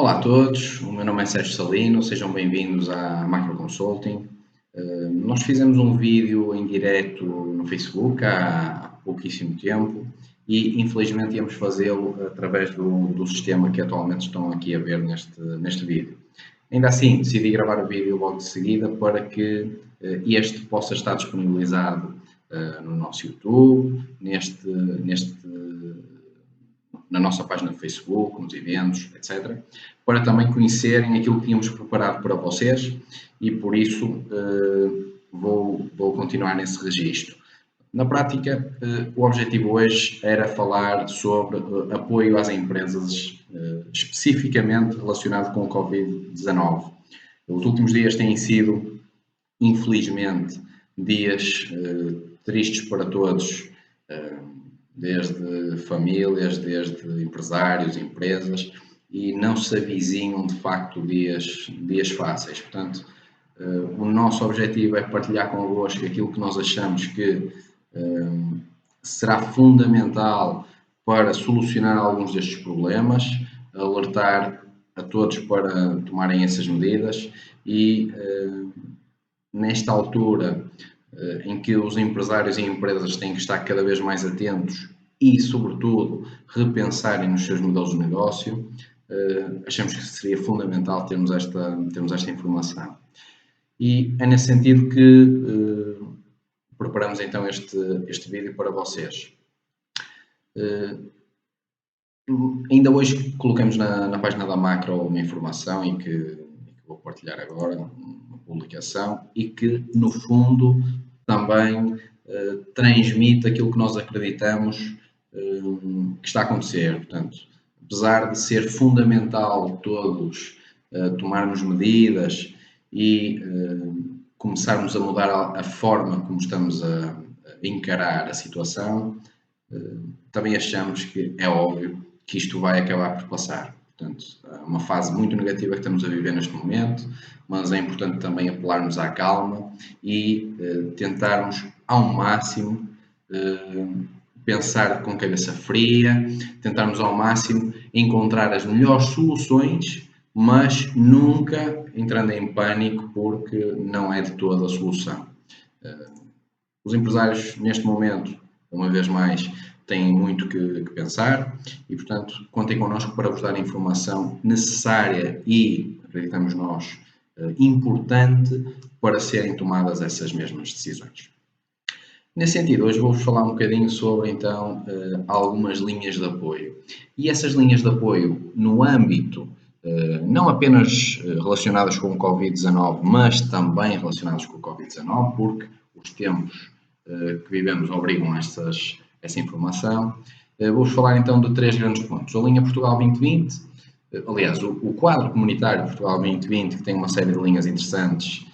Olá a todos, o meu nome é Sérgio Salino, sejam bem-vindos à Macro Consulting. Nós fizemos um vídeo em direto no Facebook há pouquíssimo tempo e infelizmente íamos fazê-lo através do sistema que atualmente estão aqui a ver neste vídeo. Ainda assim, decidi gravar o vídeo logo de seguida para que este possa estar disponibilizado no nosso YouTube, na nossa página do Facebook, nos eventos, etc., para também conhecerem aquilo que tínhamos preparado para vocês e por isso vou continuar nesse registro. Na prática, o objetivo hoje era falar sobre apoio às empresas, especificamente relacionado com o Covid-19. Os últimos dias têm sido, infelizmente, dias tristes para todos, desde famílias, desde empresários, empresas, e não se avizinham de facto dias fáceis. Portanto, o nosso objetivo é partilhar convosco aquilo que nós achamos que será fundamental para solucionar alguns destes problemas, alertar a todos para tomarem essas medidas e, nesta altura em que os empresários e empresas têm que estar cada vez mais atentos e, sobretudo, repensarem nos seus modelos de negócio, achamos que seria fundamental termos esta informação. E é nesse sentido que preparamos então este vídeo para vocês. Ainda hoje colocamos na página da Macro uma informação e que vou partilhar agora, uma publicação, e que no fundo também transmite aquilo que nós acreditamos que está a acontecer. Portanto, apesar de ser fundamental todos tomarmos medidas e começarmos a mudar a forma como estamos a encarar a situação, também achamos que é óbvio que isto vai acabar por passar. Portanto, é uma fase muito negativa que estamos a viver neste momento, mas é importante também apelarmos à calma e tentarmos ao máximo pensar com cabeça fria, tentarmos ao máximo encontrar as melhores soluções, mas nunca entrando em pânico, porque não é de toda a solução. Os empresários, neste momento, uma vez mais, têm muito que pensar e, portanto, contem connosco para vos dar a informação necessária e, acreditamos nós, importante para serem tomadas essas mesmas decisões. Nesse sentido, hoje vou-vos falar um bocadinho sobre, então, algumas linhas de apoio. E essas linhas de apoio no âmbito não apenas relacionadas com o Covid-19, mas também relacionadas com o Covid-19, porque os tempos que vivemos obrigam essa informação. Vou-vos falar então de três grandes pontos. A linha Portugal 2020, aliás, o quadro comunitário Portugal 2020, que tem uma série de linhas interessantes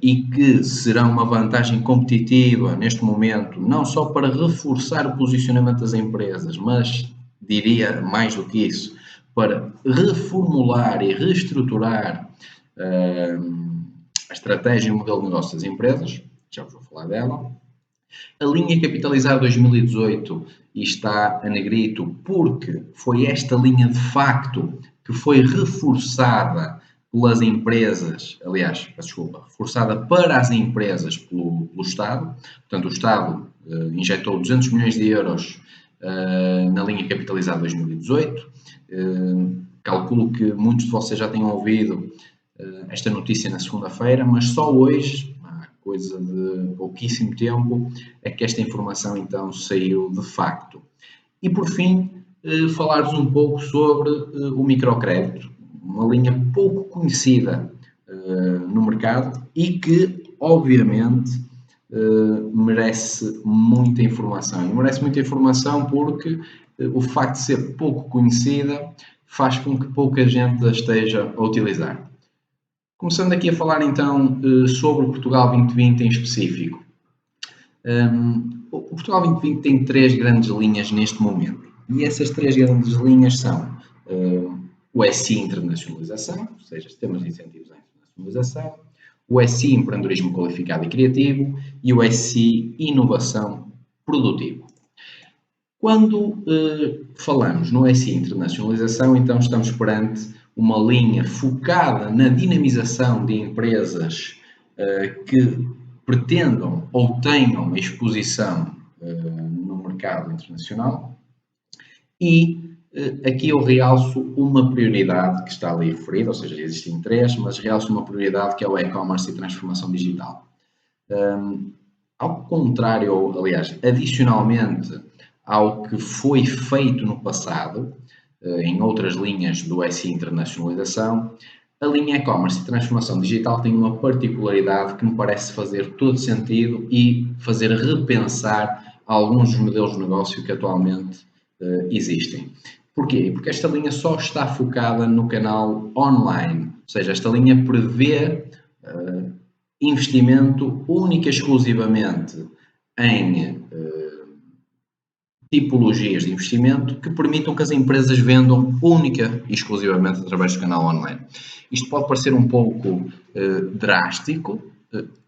e que serão uma vantagem competitiva neste momento, não só para reforçar o posicionamento das empresas, mas diria mais do que isso, para reformular e reestruturar a estratégia e o modelo de negócio das empresas. Já vos vou falar dela. A linha Capitalizar 2018 está a negrito porque foi esta linha de facto que foi reforçada pelas empresas, aliás, desculpa, reforçada para as empresas pelo Estado. Portanto, o Estado injetou 200 milhões de euros na linha Capitalizar 2018. Calculo que muitos de vocês já tenham ouvido esta notícia na segunda-feira, mas só hoje, coisa de pouquíssimo tempo, é que esta informação então saiu de facto. E por fim, falar-vos um pouco sobre o microcrédito, uma linha pouco conhecida no mercado e que, obviamente, merece muita informação. E merece muita informação porque o facto de ser pouco conhecida faz com que pouca gente a esteja a utilizar. Começando aqui a falar então sobre o Portugal 2020 em específico. O Portugal 2020 tem três grandes linhas neste momento. E essas três grandes linhas são o SI Internacionalização, ou seja, Sistemas de Incentivos à Internacionalização, o SI Empreendedorismo Qualificado e Criativo e o SI Inovação Produtivo. Quando falamos no SI Internacionalização, então estamos perante uma linha focada na dinamização de empresas que pretendam ou tenham exposição no mercado internacional. E aqui eu realço uma prioridade que está ali referida, ou seja, existem três, mas realço uma prioridade que é o e-commerce e transformação digital. Ao contrário, aliás, adicionalmente ao que foi feito no passado, em outras linhas do SI Internacionalização, a linha e-commerce e transformação digital tem uma particularidade que me parece fazer todo sentido e fazer repensar alguns dos modelos de negócio que atualmente existem. Porquê? Porque esta linha só está focada no canal online, ou seja, esta linha prevê investimento única e exclusivamente em tipologias de investimento que permitam que as empresas vendam única e exclusivamente através do canal online. Isto pode parecer um pouco drástico.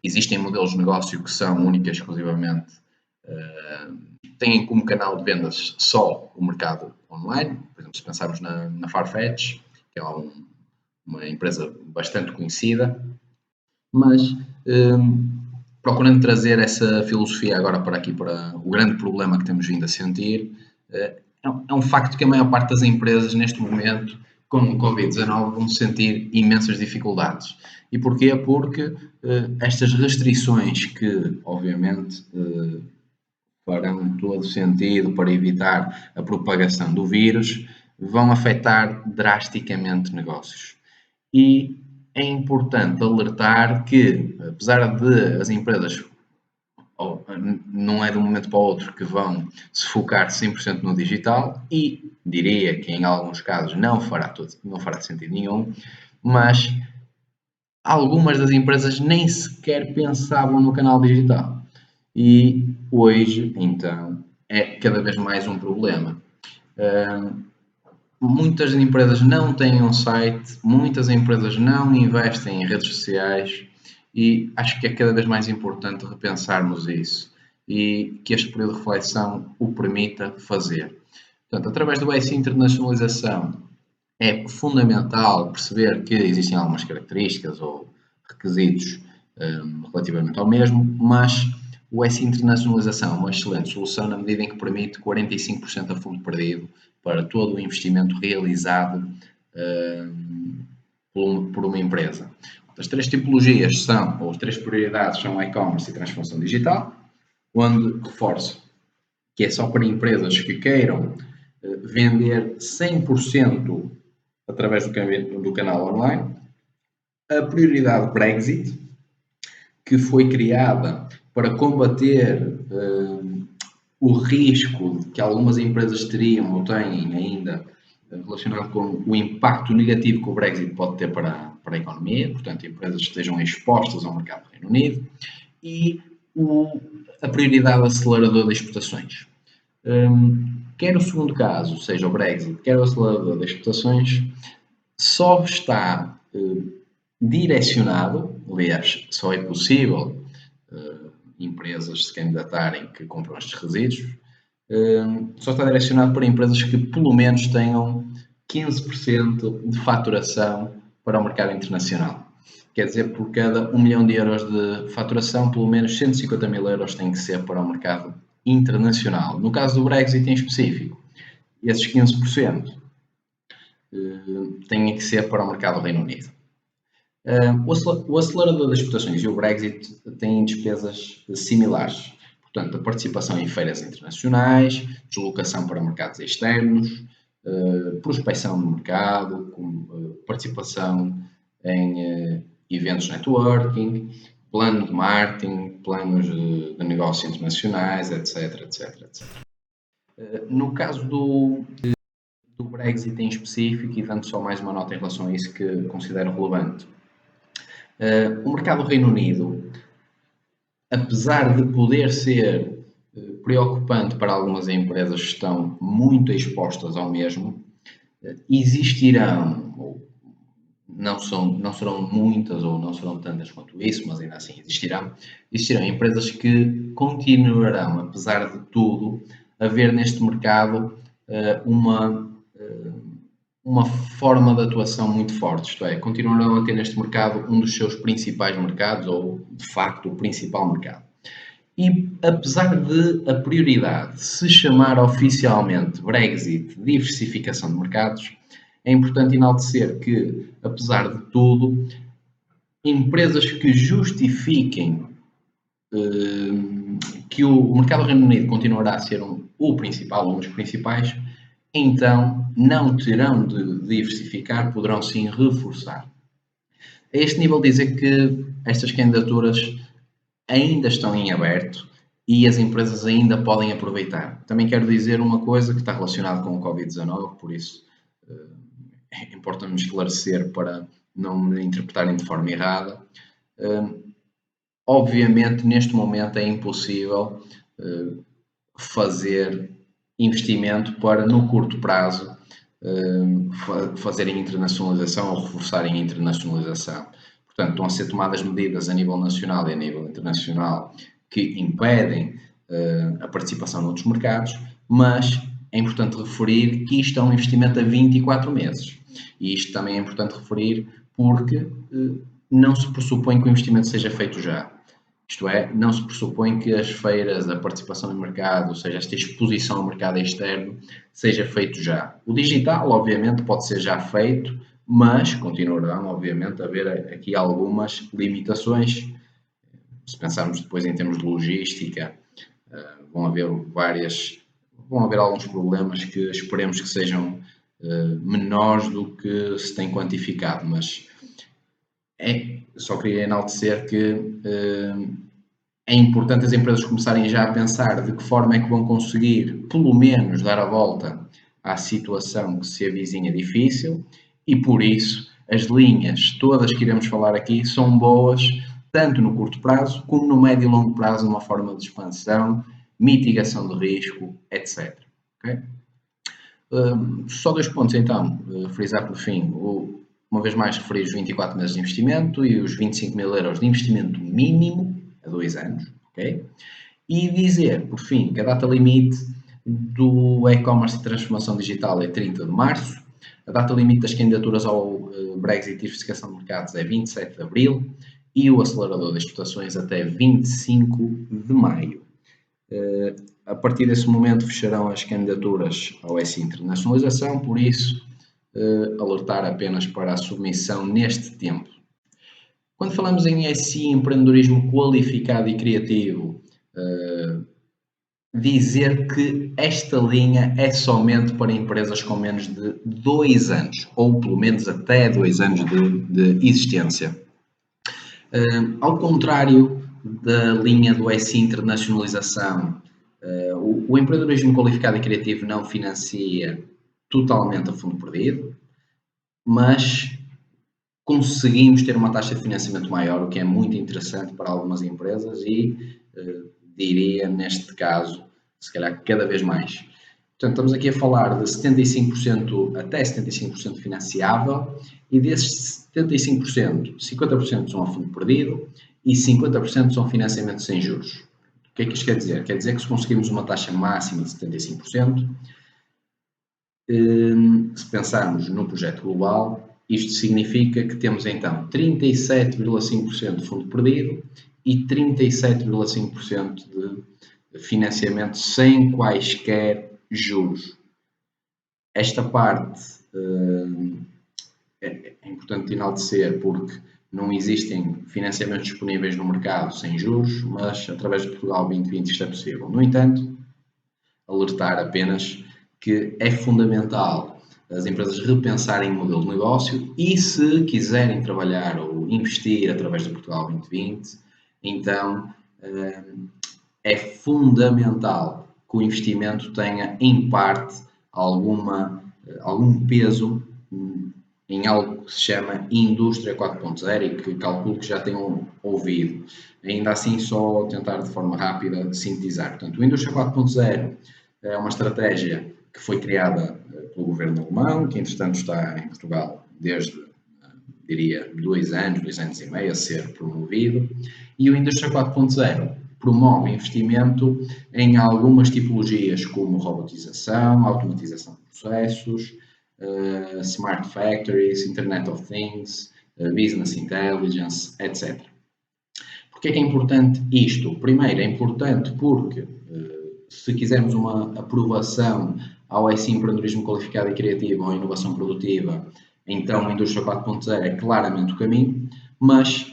Existem modelos de negócio que são única e exclusivamente têm como canal de vendas só o mercado online. Por exemplo, se pensarmos na Farfetch, que é uma empresa bastante conhecida, mas procurando trazer essa filosofia agora para aqui, para o grande problema que temos vindo a sentir, é um facto que a maior parte das empresas neste momento, com o Covid-19, vão sentir imensas dificuldades. E porquê? Porque estas restrições que, obviamente, farão todo sentido para evitar a propagação do vírus, vão afetar drasticamente negócios. E é importante alertar que, apesar de as empresas, não é de um momento para o outro que vão se focar 100% no digital, e diria que em alguns casos não fará sentido nenhum, mas algumas das empresas nem sequer pensavam no canal digital. E hoje, então, é cada vez mais um problema. Muitas empresas não têm um site, muitas empresas não investem em redes sociais e acho que é cada vez mais importante repensarmos isso e que este período de reflexão o permita fazer. Portanto, através do SI Internacionalização é fundamental perceber que existem algumas características ou requisitos relativamente ao mesmo, mas o SI Internacionalização é uma excelente solução na medida em que permite 45% a fundo perdido para todo o investimento realizado por uma empresa. As três tipologias são, ou as três prioridades são e-commerce e transformação digital, onde reforço que é só para empresas que queiram vender 100% através do canal online. A prioridade Brexit, que foi criada para combater o risco que algumas empresas teriam ou têm ainda relacionado com o impacto negativo que o Brexit pode ter para a economia, portanto, empresas que estejam expostas ao mercado do Reino Unido, e a prioridade acelerador das exportações. Quer o segundo caso, seja o Brexit, quer o acelerador das exportações, só está direcionado, aliás, só é possível empresas se candidatarem que compram estes resíduos, só está direcionado para empresas que pelo menos tenham 15% de faturação para o mercado internacional. Quer dizer, por cada 1 milhão de euros de faturação, pelo menos 150 mil euros têm que ser para o mercado internacional. No caso do Brexit em específico, esses 15% têm que ser para o mercado do Reino Unido. O acelerador das exportações e o Brexit têm despesas similares. Portanto, a participação em feiras internacionais, deslocação para mercados externos, prospecção no mercado, participação em eventos networking, plano de marketing, planos de negócio internacionais, etc, etc, etc. No caso do Brexit em específico, e dando só mais uma nota em relação a isso que considero relevante, o mercado do Reino Unido, apesar de poder ser preocupante para algumas empresas que estão muito expostas ao mesmo, existirão, não serão muitas ou não serão tantas quanto isso, mas ainda assim existirão empresas que continuarão, apesar de tudo, a ver neste mercado uma uma forma de atuação muito forte, isto é, continuarão a ter neste mercado um dos seus principais mercados, ou de facto o principal mercado. E apesar de a prioridade se chamar oficialmente Brexit, diversificação de mercados, é importante enaltecer que, apesar de tudo, empresas que justifiquem que o mercado do Reino Unido continuará a ser o principal, um dos principais, então não terão de diversificar, poderão sim reforçar. A este nível dizer que estas candidaturas ainda estão em aberto e as empresas ainda podem aproveitar. Também quero dizer uma coisa que está relacionada com o Covid-19, por isso importa-me esclarecer para não me interpretarem de forma errada. Obviamente, neste momento é impossível fazer investimento para, no curto prazo, fazerem internacionalização ou reforçarem a internacionalização. Portanto, estão a ser tomadas medidas a nível nacional e a nível internacional que impedem a participação noutros mercados, mas é importante referir que isto é um investimento a 24 meses. E isto também é importante referir porque não se pressupõe que o investimento seja feito já. Isto é, não se pressupõe que as feiras, a participação no mercado, ou seja, esta exposição ao mercado externo, seja feito já. O digital, obviamente, pode ser já feito, mas continuarão, obviamente, a haver aqui algumas limitações. Se pensarmos depois em termos de logística, vão haver alguns problemas que esperemos que sejam menores do que se tem quantificado, mas só queria enaltecer que é importante as empresas começarem já a pensar de que forma é que vão conseguir, pelo menos, dar a volta à situação que se avizinha difícil e, por isso, as linhas todas que iremos falar aqui são boas, tanto no curto prazo como no médio e longo prazo, uma forma de expansão, mitigação de risco, etc. Okay? Só 2 pontos, então, frisar por fim. Uma vez mais, referi os 24 meses de investimento e os 25 mil euros de investimento mínimo a 2 anos, ok? E dizer, por fim, que a data limite do e-commerce e transformação digital é 30 de março, a data limite das candidaturas ao Brexit e diversificação de mercados é 27 de abril e o acelerador de exportações até 25 de maio. A partir desse momento fecharão as candidaturas ao SI Internacionalização, por isso alertar apenas para a submissão neste tempo. Quando falamos em SI, empreendedorismo qualificado e criativo, dizer que esta linha é somente para empresas com menos de 2 anos, ou pelo menos até 2 anos de existência. Ao contrário da linha do SI Internacionalização, o empreendedorismo qualificado e criativo não financia totalmente a fundo perdido, mas conseguimos ter uma taxa de financiamento maior, o que é muito interessante para algumas empresas e diria, neste caso, se calhar cada vez mais. Portanto, estamos aqui a falar de 75%, até 75% financiável e desses 75%, 50% são a fundo perdido e 50% são financiamentos sem juros. O que é que isto quer dizer? Quer dizer que se conseguirmos uma taxa máxima de 75%, se pensarmos no projeto global, isto significa que temos então 37,5% de fundo perdido e 37,5% de financiamento sem quaisquer juros. Esta parte é importante enaltecer porque não existem financiamentos disponíveis no mercado sem juros, mas através de Portugal 2020 isto é possível. No entanto, alertar apenas que é fundamental as empresas repensarem o modelo de negócio e se quiserem trabalhar ou investir através do Portugal 2020, então é fundamental que o investimento tenha, em parte, algum peso em algo que se chama Indústria 4.0 e que calculo que já tenham ouvido. Ainda assim, só tentar de forma rápida sintetizar. Portanto, o Indústria 4.0 é uma estratégia que foi criada pelo governo alemão, que entretanto está em Portugal desde, diria, 2 anos e meio a ser promovido, e o Indústria 4.0 promove investimento em algumas tipologias como robotização, automatização de processos, Smart Factories, Internet of Things, Business Intelligence, etc. Porquê é que é importante isto? Primeiro, é importante porque se quisermos uma aprovação ao SI Empreendedorismo Qualificado e Criativo ou à inovação produtiva, então a Indústria 4.0 é claramente o caminho, mas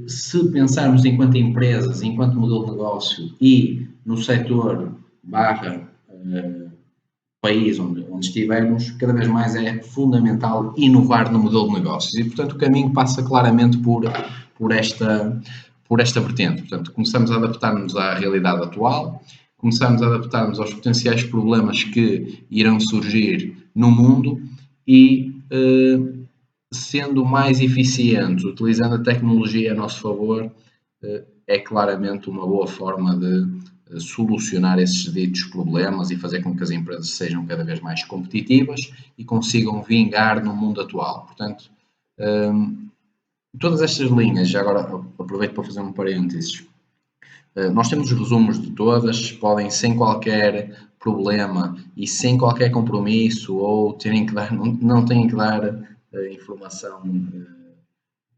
se pensarmos enquanto empresas, enquanto modelo de negócio e no setor barra país onde estivermos, cada vez mais é fundamental inovar no modelo de negócios e, portanto, o caminho passa claramente por esta vertente. Portanto, começamos a adaptar-nos à realidade atual, começamos a adaptar-nos aos potenciais problemas que irão surgir no mundo e, sendo mais eficientes, utilizando a tecnologia a nosso favor, é claramente uma boa forma de solucionar esses ditos problemas e fazer com que as empresas sejam cada vez mais competitivas e consigam vingar no mundo atual. Portanto, todas estas linhas, já agora aproveito para fazer um parênteses, nós temos os resumos de todas, podem sem qualquer problema e sem qualquer compromisso ou terem que dar, não têm que dar informação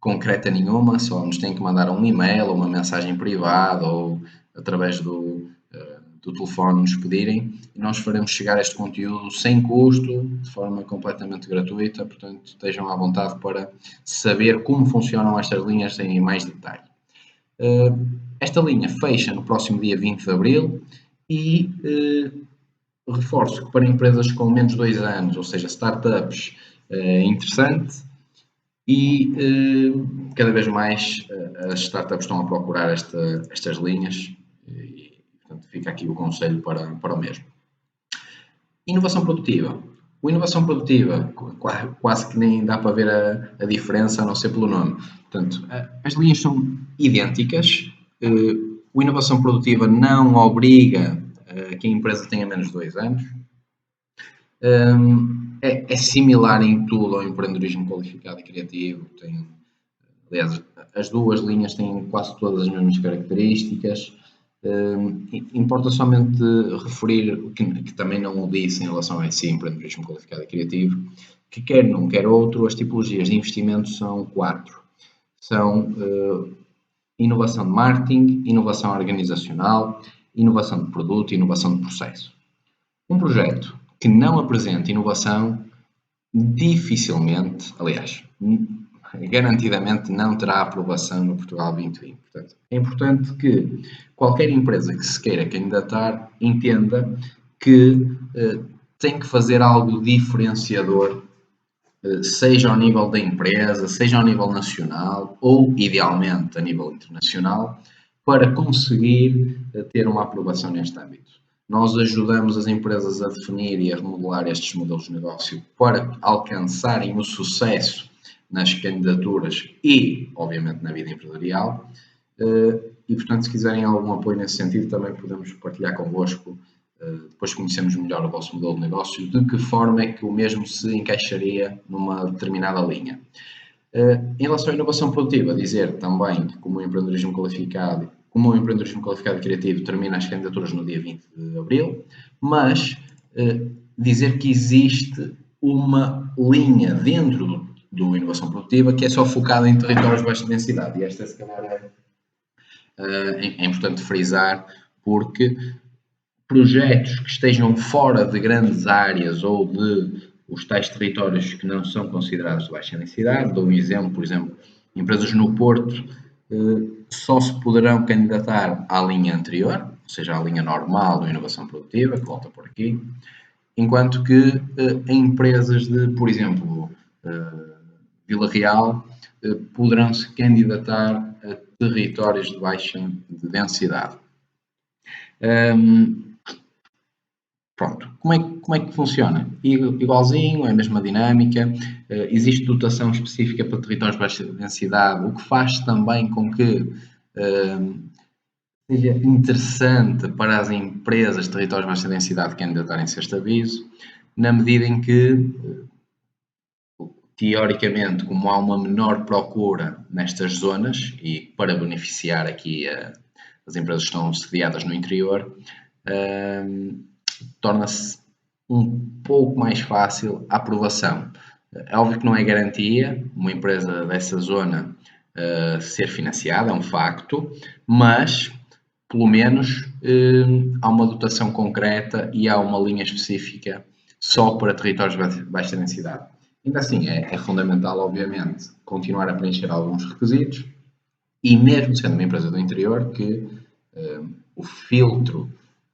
concreta nenhuma, só nos têm que mandar um e-mail ou uma mensagem privada ou através do telefone nos pedirem e nós faremos chegar este conteúdo sem custo, de forma completamente gratuita, portanto estejam à vontade para saber como funcionam estas linhas em mais detalhe. Esta linha fecha no próximo dia 20 de Abril e reforço que para empresas com menos de 2 anos, ou seja, startups, é interessante e cada vez mais as startups estão a procurar estas linhas e, portanto, fica aqui o conselho para o mesmo. Inovação produtiva. O inovação produtiva, quase que nem dá para ver a diferença, a não ser pelo nome. Portanto, as linhas são idênticas. O inovação produtiva não obriga que a empresa tenha menos de 2 anos. É similar em tudo ao empreendedorismo qualificado e criativo. Aliás, as duas linhas têm quase todas as mesmas características. Importa somente referir, que também não o disse em relação a esse empreendedorismo qualificado e criativo, que quer num, quer outro, as tipologias de investimento são 4. São inovação de marketing, inovação organizacional, inovação de produto e inovação de processo. Um projeto que não apresenta inovação dificilmente, aliás, garantidamente não terá aprovação no Portugal 2020. Portanto, é importante que qualquer empresa que se queira candidatar entenda que tem que fazer algo diferenciador, seja ao nível da empresa, seja ao nível nacional ou, idealmente, a nível internacional, para conseguir ter uma aprovação neste âmbito. Nós ajudamos as empresas a definir e a remodelar estes modelos de negócio para alcançarem o sucesso nas candidaturas e, obviamente, na vida empresarial. E, portanto, se quiserem algum apoio nesse sentido, também podemos partilhar convosco, depois conhecemos melhor o vosso modelo de negócio, de que forma é que o mesmo se encaixaria numa determinada linha. Em relação à inovação produtiva, dizer também que como o empreendedorismo qualificado e criativo termina as candidaturas no dia 20 de Abril, mas dizer que existe uma linha dentro do inovação produtiva que é só focada em territórios de baixa densidade. E esta, se calhar, é importante frisar, porque projetos que estejam fora de grandes áreas ou de os tais territórios que não são considerados de baixa densidade, dou um exemplo, por exemplo, empresas no Porto só se poderão candidatar à linha anterior, ou seja, à linha normal da inovação produtiva, que volta por aqui, enquanto que empresas de, por exemplo, Vila Real, poderão se candidatar a territórios de baixa densidade. Pronto, como é que funciona? Igualzinho, é a mesma dinâmica, existe dotação específica para territórios de baixa densidade, o que faz também com que seja interessante para as empresas de territórios de baixa densidade candidatarem-se a este aviso, na medida em que, teoricamente, como há uma menor procura nestas zonas, e para beneficiar aqui as empresas que estão sediadas no interior, torna-se um pouco mais fácil a aprovação. É óbvio que não é garantia uma empresa dessa zona ser financiada, é um facto, mas pelo menos há uma dotação concreta e há uma linha específica só para territórios de baixa densidade. Ainda assim, é fundamental, obviamente, continuar a preencher alguns requisitos e mesmo sendo uma empresa do interior, que o filtro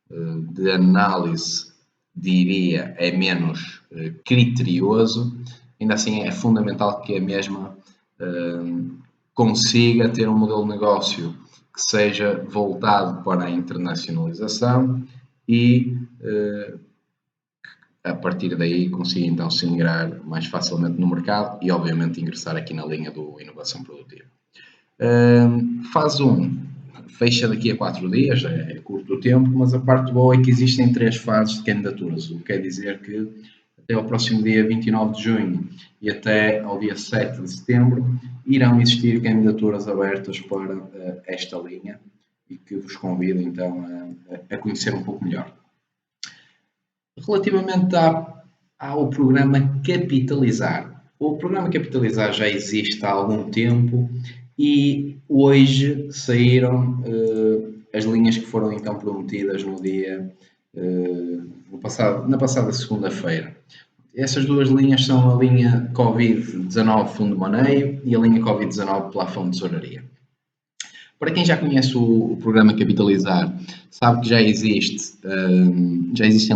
de análise, diria, é menos criterioso, ainda assim é fundamental que a mesma consiga ter um modelo de negócio que seja voltado para a internacionalização e a partir daí consiga então se ingrar mais facilmente no mercado e obviamente ingressar aqui na linha do inovação produtiva. Fase 1 fecha daqui a 4 dias, é curto o tempo, mas a parte boa é que existem 3 fases de candidaturas, o que quer dizer que até ao próximo dia 29 de junho e até ao dia 7 de setembro irão existir candidaturas abertas para esta linha e que vos convido então a conhecer um pouco melhor. Relativamente ao programa Capitalizar. O programa Capitalizar já existe há algum tempo e hoje saíram as linhas que foram então prometidas no dia na passada segunda-feira. Essas duas linhas são a linha Covid-19 Fundo de Maneio e a linha Covid-19 Plafond de Tesouraria. Para quem já conhece o programa Capitalizar, sabe que já existem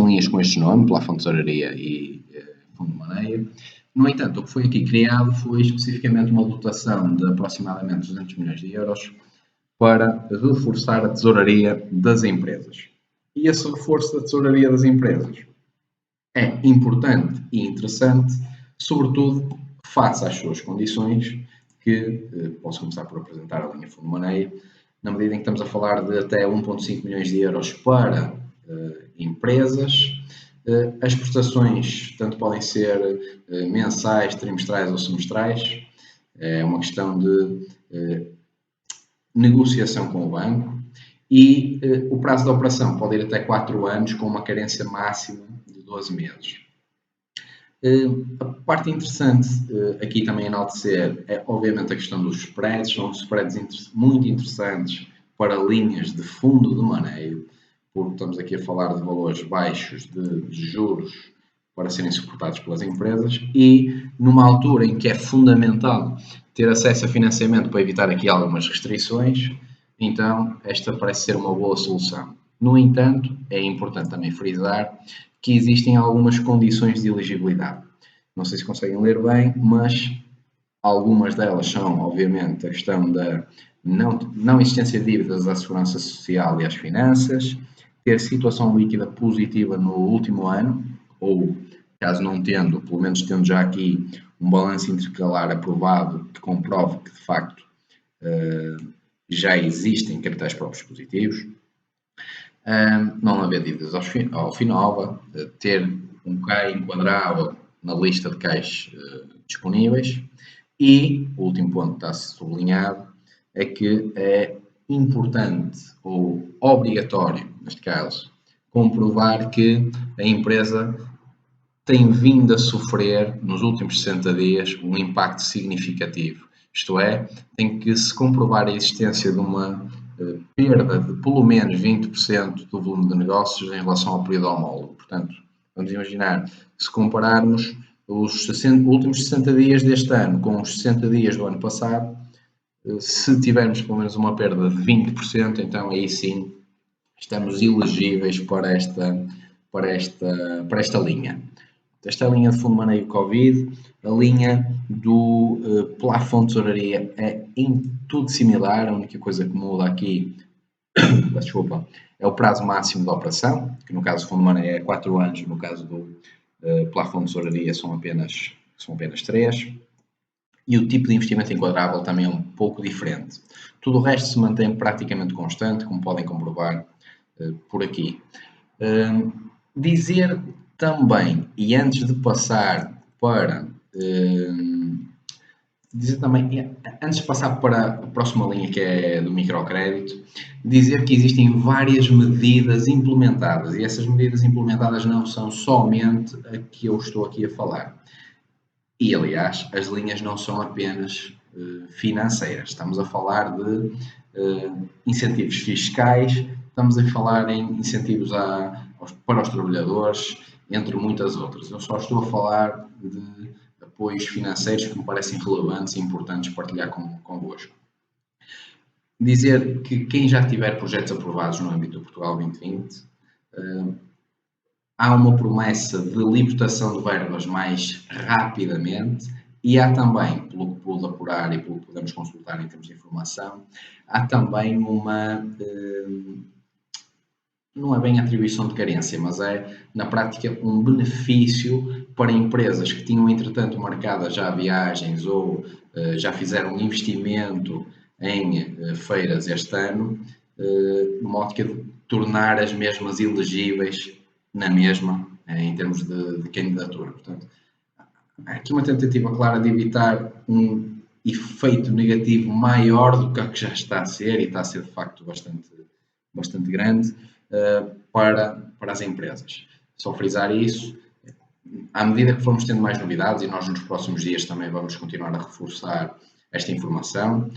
linhas com este nome, Plafond de Tesouraria e Fundo de Maneio. No entanto, o que foi aqui criado foi especificamente uma dotação de aproximadamente 200 milhões de euros para reforçar a tesouraria das empresas. E esse reforço da tesouraria das empresas é importante e interessante, sobretudo face às suas condições, que posso começar por apresentar a linha Fundo de Maneio, na medida em que estamos a falar de até 1,5 milhões de euros para empresas. As prestações tanto podem ser mensais, trimestrais ou semestrais. É uma questão de negociação com o banco e o prazo de operação pode ir até 4 anos com uma carência máxima de 12 meses. A parte interessante aqui também enaltecer é obviamente a questão dos spreads, são spreads muito interessantes para linhas de fundo de maneio, porque estamos aqui a falar de valores baixos de juros para serem suportados pelas empresas e numa altura em que é fundamental ter acesso a financiamento para evitar aqui algumas restrições, então esta parece ser uma boa solução. No entanto, é importante também frisar que existem algumas condições de elegibilidade. Não sei se conseguem ler bem, mas algumas delas são, obviamente, a questão da não existência de dívidas à segurança social e às finanças, ter situação líquida positiva no último ano, ou, caso não tendo, pelo menos tendo já aqui um balanço intercalar aprovado que comprove que, de facto, já existem capitais próprios positivos, não haver dívidas ao FINOVA, ter um CAI enquadrável na lista de CAIs disponíveis e, o último ponto que está sublinhado, é que é importante ou obrigatório, neste caso, comprovar que a empresa tem vindo a sofrer nos últimos 60 dias um impacto significativo. Isto é, tem que se comprovar a existência de uma perda de pelo menos 20% do volume de negócios em relação ao período homólogo. Portanto, vamos imaginar, se compararmos os últimos 60 dias deste ano com os 60 dias do ano passado, se tivermos pelo menos uma perda de 20%, então aí sim estamos elegíveis para esta linha. Esta é a linha de fundo de maneio Covid, a linha do plafond de tesouraria é em tudo similar, a única coisa que muda aqui desculpa, é o prazo máximo da operação, que no caso do fundo de maneio é 4 anos, no caso do plafond de tesouraria são apenas 3, e o tipo de investimento enquadrável também é um pouco diferente. Tudo o resto se mantém praticamente constante, como podem comprovar por aqui. Dizer também, e antes de passar para dizer também, antes de passar para a próxima linha, que é do microcrédito, dizer que existem várias medidas implementadas e essas medidas implementadas não são somente a que eu estou aqui a falar. E, aliás, as linhas não são apenas financeiras. Estamos a falar de incentivos fiscais, estamos a falar em incentivos para os trabalhadores, entre muitas outras. Eu só estou a falar de apoios financeiros que me parecem relevantes e importantes partilhar convosco. Dizer que quem já tiver projetos aprovados no âmbito do Portugal 2020, há uma promessa de libertação de verbas mais rapidamente e há também, pelo que pude apurar e pelo que podemos consultar em termos de informação, há também uma, não é bem atribuição de carência, mas é, na prática, um benefício para empresas que tinham, entretanto, marcadas já viagens ou já fizeram um investimento em feiras este ano, numa ótica de tornar as mesmas elegíveis na mesma, em termos de candidatura. Portanto, há aqui uma tentativa clara de evitar um efeito negativo maior do que o que já está a ser, e está a ser de facto bastante grande, para as empresas. Só frisar isso, à medida que formos tendo mais novidades, e nós nos próximos dias também vamos continuar a reforçar esta informação,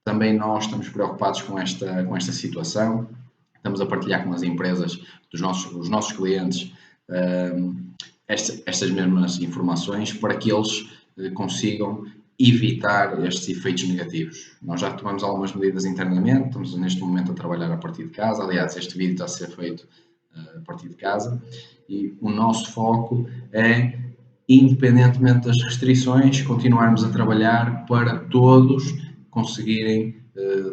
também nós estamos preocupados com esta situação, estamos a partilhar com as empresas, os nossos clientes, estas mesmas informações para que eles consigam evitar estes efeitos negativos. Nós já tomamos algumas medidas internamente, estamos neste momento a trabalhar a partir de casa, aliás, este vídeo está a ser feito a partir de casa, e o nosso foco é, independentemente das restrições, continuarmos a trabalhar para todos conseguirem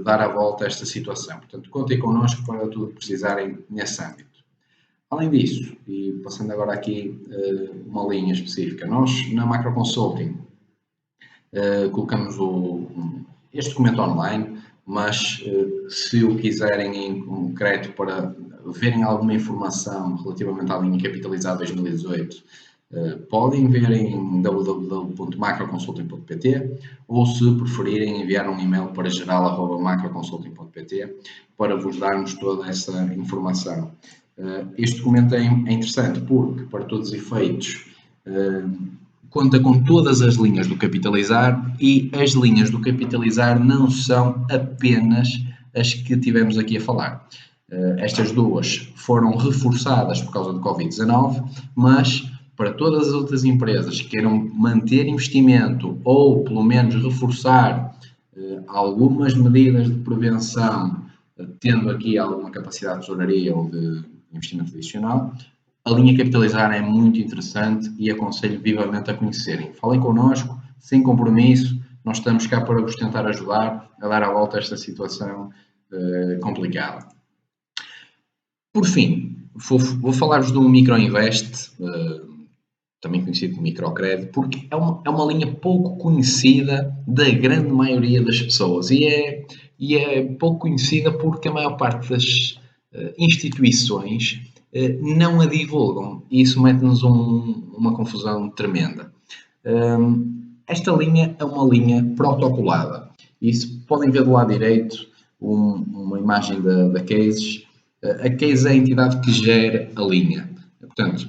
dar a volta a esta situação. Portanto, contem connosco para tudo o que precisarem nesse âmbito. Além disso, e passando agora aqui uma linha específica, nós na Macro Consulting colocamos este documento online, mas se o quiserem em concreto para verem alguma informação relativamente à linha capitalizada 2018, podem ver em www.macroconsulting.pt ou, se preferirem, enviar um e-mail para geral@macroconsulting.pt para vos darmos toda essa informação. Este documento é interessante porque, para todos os efeitos, conta com todas as linhas do capitalizar, e as linhas do capitalizar não são apenas as que tivemos aqui a falar. Estas duas foram reforçadas por causa do Covid-19, mas para todas as outras empresas que queiram manter investimento ou pelo menos reforçar algumas medidas de prevenção, tendo aqui alguma capacidade de tesouraria ou de investimento adicional, a linha capitalizar é muito interessante e aconselho vivamente a conhecerem. Falem connosco, sem compromisso, nós estamos cá para vos tentar ajudar a dar a volta a esta situação complicada. Por fim, vou falar-vos do Microinvest, também conhecido como microcrédito, porque é uma linha pouco conhecida da grande maioria das pessoas e é pouco conhecida porque a maior parte das instituições não a divulgam, e isso mete-nos uma confusão tremenda. Esta linha é uma linha protocolada. Isso podem ver do lado direito uma imagem da Cases. A Cases é a entidade que gera a linha. Portanto,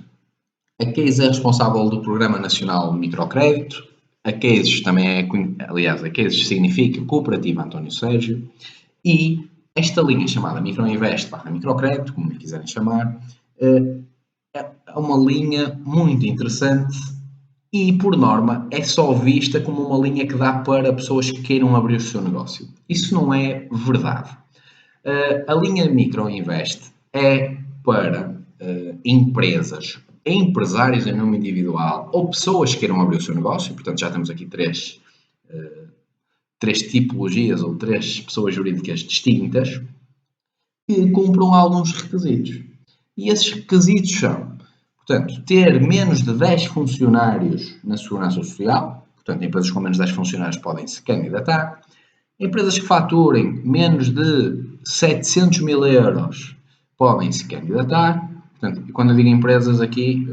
a Cases é responsável do Programa Nacional de Microcrédito. A Cases também aliás, a Cases significa Cooperativa António Sérgio, e esta linha chamada Microinvest / Microcrédito, como lhe quiserem chamar, é uma linha muito interessante e, por norma, é só vista como uma linha que dá para pessoas que queiram abrir o seu negócio. Isso não é verdade. A linha Microinvest é para empresas, empresários em nome individual ou pessoas que queiram abrir o seu negócio. Portanto, já temos aqui três tipologias ou três pessoas jurídicas distintas que cumpram alguns requisitos. E esses requisitos são, portanto, ter menos de 10 funcionários na Segurança Social. Portanto, empresas com menos de 10 funcionários podem se candidatar. Empresas que faturem menos de 700 mil euros podem se candidatar. Portanto, quando eu digo empresas aqui,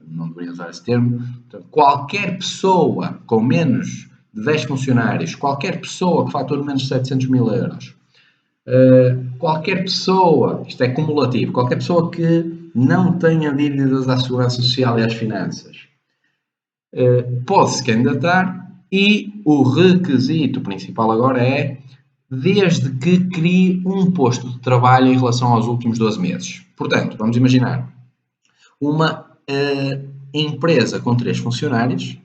não deveria usar esse termo. Portanto, qualquer pessoa com menos de 10 funcionários, qualquer pessoa que fature menos de 700 mil euros, qualquer pessoa, isto é cumulativo, qualquer pessoa que não tenha dívidas à Segurança Social e às finanças, pode-se candidatar e o requisito principal agora é desde que crie um posto de trabalho em relação aos últimos 12 meses. Portanto, vamos imaginar uma empresa com 3 funcionários,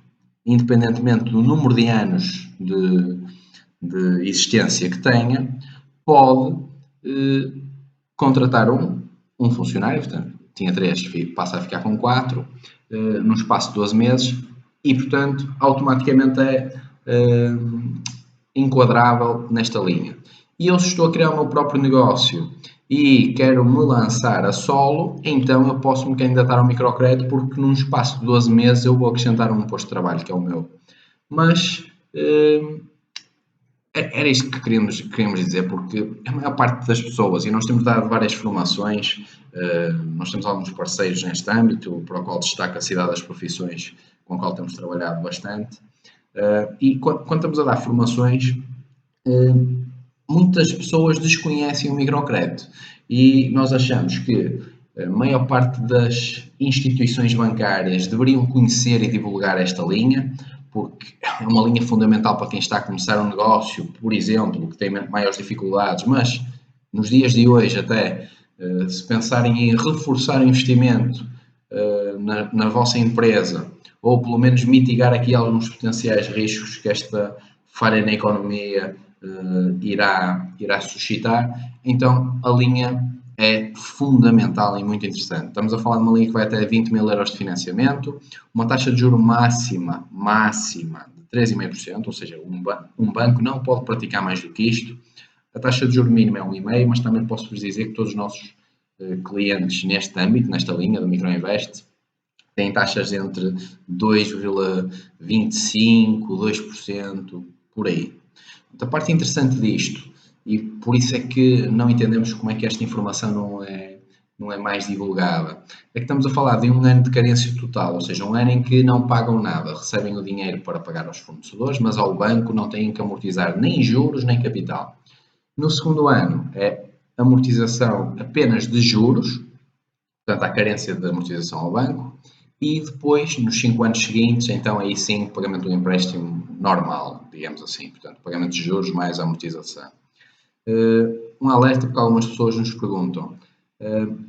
independentemente do número de anos de existência que tenha, pode contratar um funcionário, portanto, tinha 3, passa a ficar com 4, num espaço de 12 meses, e, portanto, automaticamente é enquadrável nesta linha. E eu, se estou a criar o meu próprio negócio e quero me lançar a solo, então eu posso me candidatar ao microcrédito, porque num espaço de 12 meses eu vou acrescentar um posto de trabalho, que é o meu. Mas era isto que queríamos dizer, porque a maior parte das pessoas, e nós temos dado várias formações, nós temos alguns parceiros neste âmbito, para o qual destaca a Cidade das Profissões, com a qual temos trabalhado bastante, e quando estamos a dar formações, muitas pessoas desconhecem o microcrédito e nós achamos que a maior parte das instituições bancárias deveriam conhecer e divulgar esta linha, porque é uma linha fundamental para quem está a começar um negócio, por exemplo, que tem maiores dificuldades, mas nos dias de hoje até, se pensarem em reforçar o investimento na vossa empresa, ou pelo menos mitigar aqui alguns potenciais riscos que esta falha na economia irá suscitar, então a linha é fundamental e muito interessante. Estamos a falar de uma linha que vai até 20 mil euros de financiamento, uma taxa de juros máxima de 3,5%, ou seja, um banco não pode praticar mais do que isto. A taxa de juros mínima é 1,5%, mas também posso-vos dizer que todos os nossos clientes neste âmbito, nesta linha do Microinvest, têm taxas entre 2,25%, 2%, por aí. A parte interessante disto, e por isso é que não entendemos como é que esta informação não é mais divulgada, é que estamos a falar de um ano de carência total, ou seja, um ano em que não pagam nada, recebem o dinheiro para pagar aos fornecedores, mas ao banco não têm que amortizar nem juros nem capital. No segundo ano é amortização apenas de juros, portanto há carência de amortização ao banco, e depois, nos 5 anos seguintes, então aí sim, pagamento do empréstimo normal, digamos assim, portanto, pagamento de juros mais amortização. Um alerta, porque algumas pessoas nos perguntam,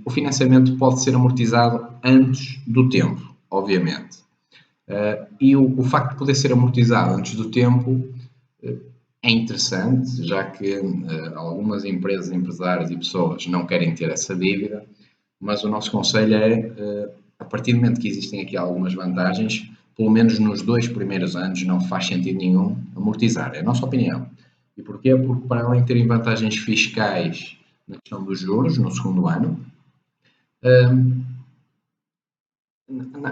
o financiamento pode ser amortizado antes do tempo, obviamente. E o facto de poder ser amortizado antes do tempo é interessante, já que algumas empresas, empresários e pessoas não querem ter essa dívida, mas o nosso conselho é, a partir do momento que existem aqui algumas vantagens, pelo menos nos 2 primeiros anos não faz sentido nenhum amortizar, é a nossa opinião. E porquê? Porque para além de terem vantagens fiscais na questão dos juros no segundo ano,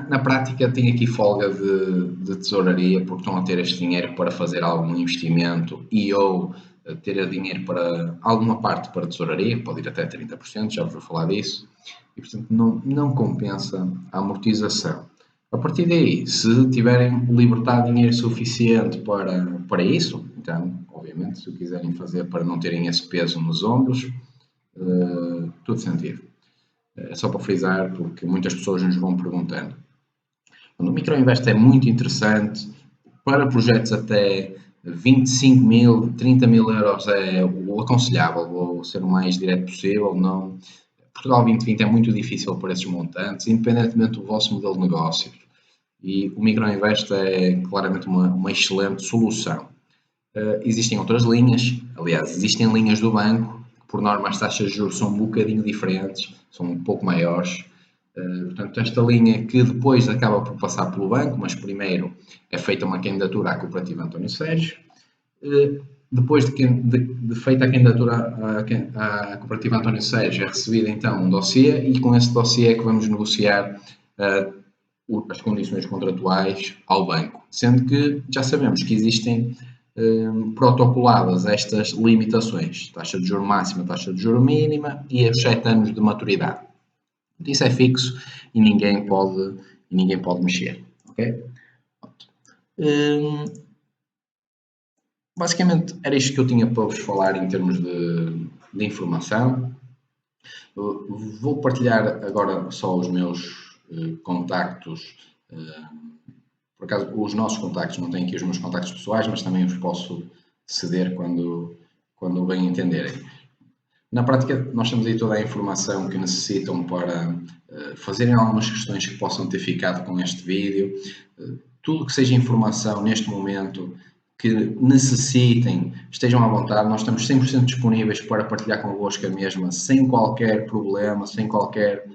na prática tem aqui folga de tesouraria, porque estão a ter este dinheiro para fazer algum investimento e ou ter dinheiro para alguma parte para tesouraria, pode ir até 30%, já vou falar disso, e portanto não compensa a amortização. A partir daí, se tiverem libertado dinheiro suficiente para isso, então, obviamente, se o quiserem fazer para não terem esse peso nos ombros, tudo sentido. É só para frisar, porque muitas pessoas nos vão perguntando. O microinvest é muito interessante para projetos até 25 mil, 30 mil euros é o aconselhável, vou ser o mais direto possível. Não, Portugal 2020 é muito difícil para esses montantes, independentemente do vosso modelo de negócio. E o microinvest é claramente uma excelente solução. Existem outras linhas, aliás, existem linhas do banco, que por norma as taxas de juros são um bocadinho diferentes, são um pouco maiores. Portanto, esta linha que depois acaba por passar pelo banco, mas primeiro é feita uma candidatura à Cooperativa António Sérgio. Depois de feita a candidatura à Cooperativa António Sérgio, é recebido então um dossiê e com esse dossiê é que vamos negociar as condições contratuais ao banco. Sendo que já sabemos que existem protocoladas estas limitações, taxa de juro máxima, taxa de juro mínima e os 7 anos de maturidade. Isso é fixo e ninguém pode mexer, ok? basicamente era isto que eu tinha para vos falar em termos de informação. Vou partilhar agora só os meus contactos. Por acaso, os nossos contactos, não tenho aqui os meus contactos pessoais, mas também os posso ceder quando bem entenderem. Na prática, nós temos aí toda a informação que necessitam para fazerem algumas questões que possam ter ficado com este vídeo. Tudo que seja informação neste momento que necessitem, estejam à vontade, nós estamos 100% disponíveis para partilhar convosco a mesma, sem qualquer problema, sem qualquer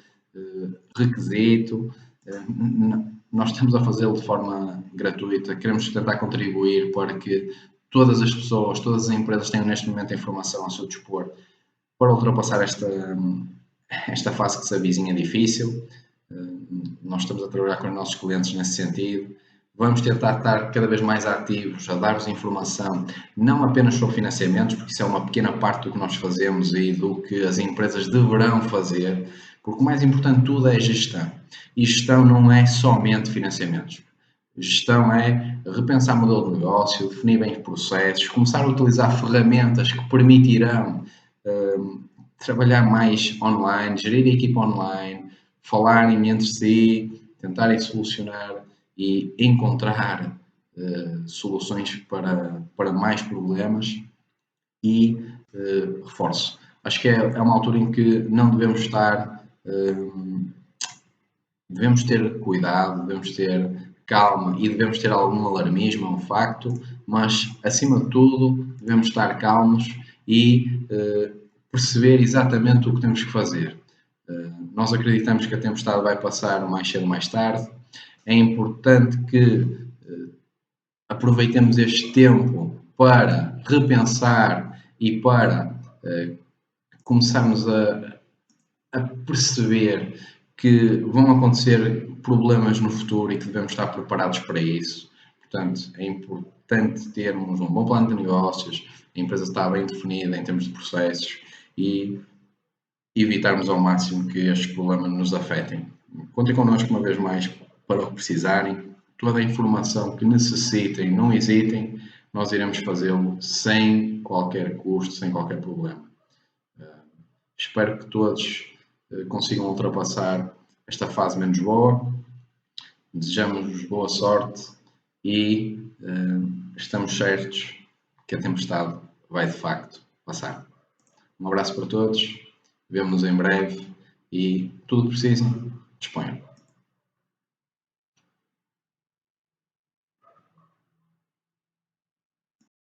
requisito. Nós estamos a fazê-lo de forma gratuita, queremos tentar contribuir para que todas as pessoas, todas as empresas tenham neste momento a informação ao seu dispor para ultrapassar esta fase que se avizinha difícil. Nós estamos a trabalhar com os nossos clientes nesse sentido. Vamos tentar estar cada vez mais ativos, a dar-vos informação, não apenas sobre financiamentos, porque isso é uma pequena parte do que nós fazemos e do que as empresas deverão fazer, porque o mais importante de tudo é gestão. E gestão não é somente financiamentos. Gestão é repensar o modelo de negócio, definir bem os processos, começar a utilizar ferramentas que permitirão trabalhar mais online, gerir a equipa online, falarem entre si, tentarem solucionar e encontrar soluções para mais problemas e reforço. Acho que é uma altura em que não devemos estar, devemos ter cuidado, devemos ter calma e devemos ter algum alarmismo, é um facto, mas acima de tudo devemos estar calmos e perceber exatamente o que temos que fazer. Nós acreditamos que a tempestade vai passar mais cedo ou mais tarde. É importante que aproveitemos este tempo para repensar e para começarmos a perceber que vão acontecer problemas no futuro e que devemos estar preparados para isso. Portanto, é importante termos um bom plano de negócios, a empresa está bem definida em termos de processos e evitarmos ao máximo que estes problemas nos afetem. Contem connosco uma vez mais para o que precisarem. Toda a informação que necessitem, não hesitem, nós iremos fazê-lo sem qualquer custo, sem qualquer problema. Espero que todos consigam ultrapassar esta fase menos boa. Desejamos-vos boa sorte e estamos certos que a tempestade vai de facto passar. Um abraço para todos, vemo-nos em breve e tudo o que precisem, disponham.